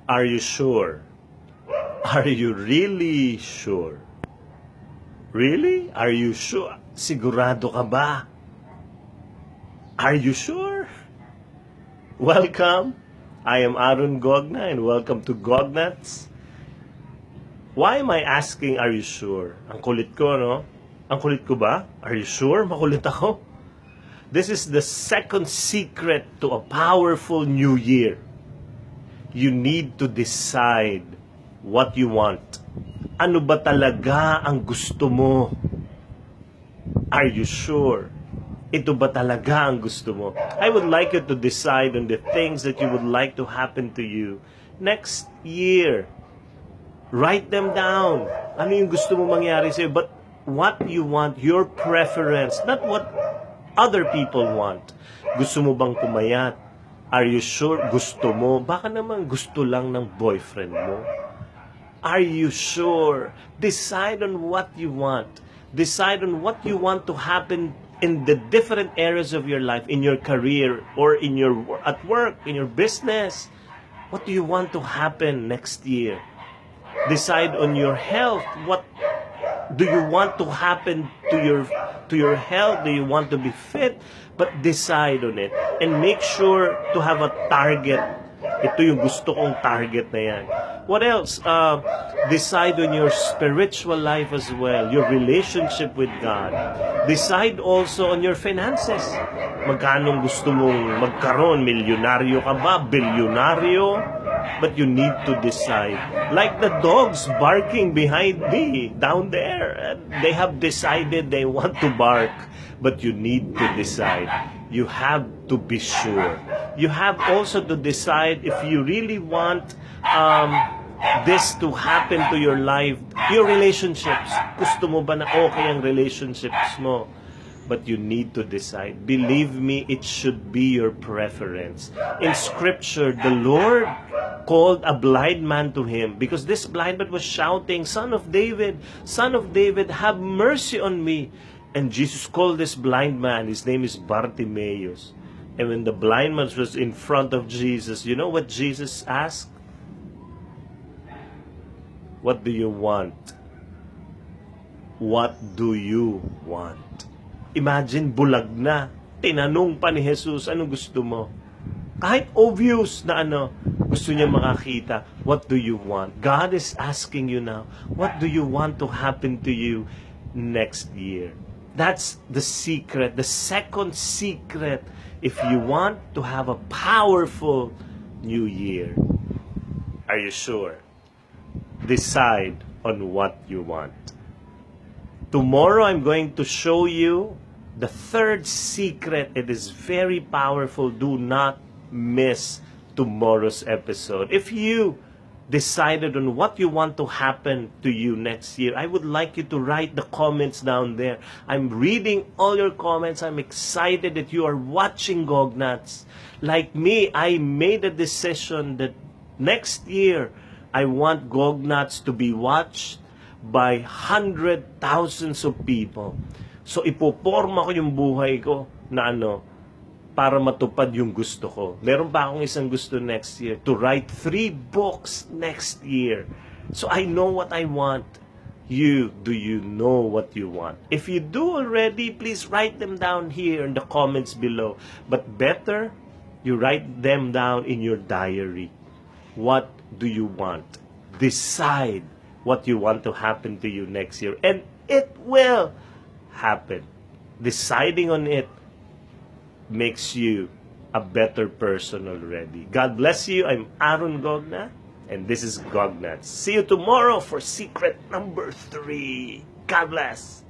Are you sure? Are you really sure? Really? Are you sure? Sigurado ka ba? Are you sure? Welcome. I am Aaron Gogna and welcome to Gognats. Why am I asking, are you sure? Ang kulit ko, no? Ang kulit ko ba? Are you sure? Makulit ako? This is the second secret to a powerful new year. You need to decide what you want. Ano ba talaga ang gusto mo? Are you sure? Ito ba talaga ang gusto mo? I would like you to decide on the things that you would like to happen to you next year. Write them down. Ano yung gusto mo mangyari sa'yo? But what you want, your preference, not what other people want. Gusto mo bang pumayat? Are you sure gusto mo? Baka naman gusto lang ng boyfriend mo. Are you sure? Decide on what you want. Decide on what you want to happen in the different areas of your life, in your career, or in your at work, in your business. What do you want to happen next year? Decide on your health. What do you want to happen to your health? Do you want to be fit? But decide on it and make sure to have a target. Ito yung gusto kong target na yan. What else? Decide on your spiritual life as well, your relationship with God. Decide also on your finances. Magkano gusto mong magkaroon? Milyonaryo ka ba? Bilyonaryo? But you need to decide. Like the dogs barking behind me down there. They have decided they want to bark. But you need to decide. You have to be sure. You have also to decide if you really want this to happen to your life. Your relationships. Gusto mo ba na okay ang relationships mo? But you need to decide. Believe me, it should be your preference. In Scripture, the Lord called a blind man to him because this blind man was shouting, Son of David, have mercy on me. And Jesus called this blind man, his name is Bartimaeus. And when the blind man was in front of Jesus, you know what Jesus asked? What do you want? What do you want? Imagine, bulag na. Tinanong pa ni Jesus, anong gusto mo? Kahit obvious na gusto niya makakita. What do you want? God is asking you now, what do you want to happen to you next year? That's the secret, the second secret if you want to have a powerful new year. Are you sure? Decide on what you want. Tomorrow I'm going to show you the third secret. It is very powerful. Do not miss tomorrow's episode. If you decided on what you want to happen to you next year, I would like you to write the comments down there. I'm reading all your comments. I'm excited that you are watching Gognats. Like me, I made a decision that next year, I want Gognats to be watched by thousands of people. So ipoporma ko yung buhay ko na para matupad yung gusto ko. Meron pa akong isang gusto next year, to write 3 books next year. So I know what I want. Do you know what you want? If you do already, please write them down here in the comments below. But better, you write them down in your diary. What do you want? Decide what you want to happen to you next year. And it will happen. Deciding on it makes you a better person already. God bless you. I'm Aaron Gogna, and this is Gognats. See you tomorrow for secret number 3. God bless.